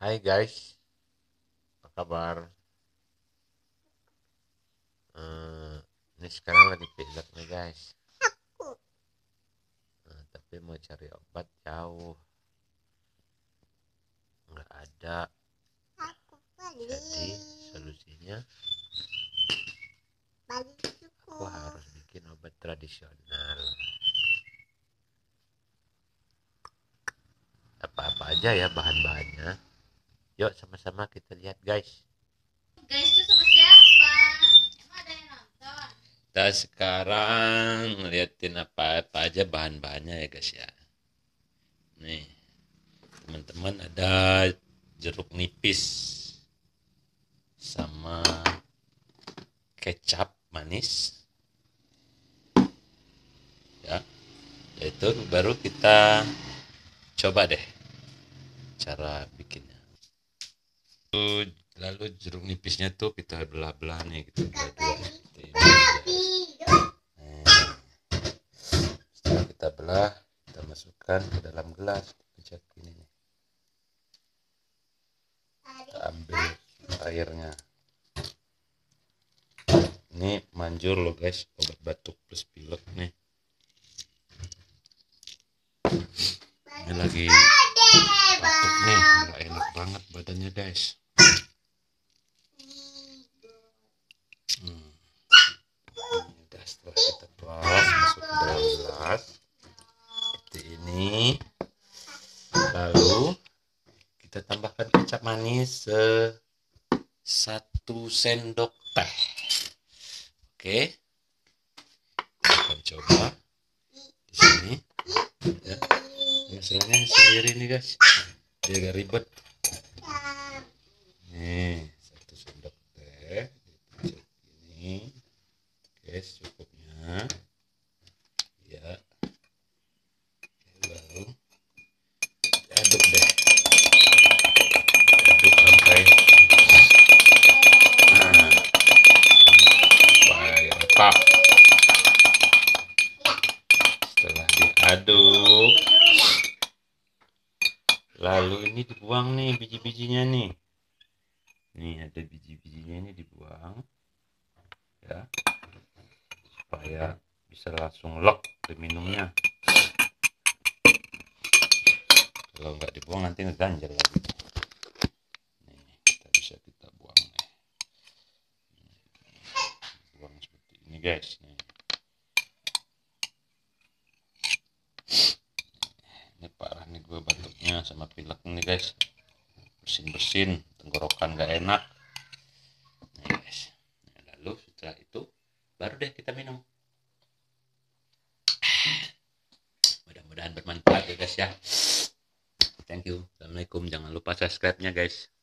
Hai guys, apa kabar? Ini sekarang lagi pilek nih guys. Tapi mau cari obat jauh, nggak ada. Jadi solusinya aku harus bikin obat tradisional. Apa-apa aja ya bahan-bahannya. Yuk sama-sama kita lihat guys. Guys tuh sama siapa? Emang ada yang nonton? Kita sekarang ngeliatin apa-apa aja bahan-bahannya ya guys ya. Nih teman-teman, ada jeruk nipis sama kecap manis ya. Itu baru kita coba deh cara bikinnya. Lalu jeruk nipisnya tuh kita belah-belah nih, kita belah-belah seperti ini guys. Setelah kita belah, kita masukkan ke dalam gelas, pencet ini nih. Kita ambil airnya. Ini manjur loh guys, obat batuk plus pilek nih. Ini lagi batuk nih, nggak enak banget badannya guys. Udah, setelah kita peras masuk ke dalam gelas seperti ini, lalu kita tambahkan kecap manis 1 sendok teh. Oke, kita akan coba di sini ya. Masalahnya sendiri nih guys, dia agak ribet. Nih 1 sendok teh dipencet ini. Oke, secukupnya ya. Lalu aduk deh, aduk sampai sampai rata. Setelah diaduk, lalu ini dibuang nih biji-bijinya nih. Nih ada biji-bijinya, ini dibuang ya, supaya bisa langsung lek diminumnya. Kalau nggak dibuang nanti ngeganjel lagi. Nih kita buang nih. Buang seperti ini guys nih. Ini parah nih gue batuknya sama pilek nih guys, bersin-bersin, tenggorokan nggak enak nih guys. Nah, lalu setelah itu baru deh kita minum. Mudah-mudahan bermanfaat ya guys ya. Thank you. Assalamualaikum. Jangan lupa subscribe nya guys.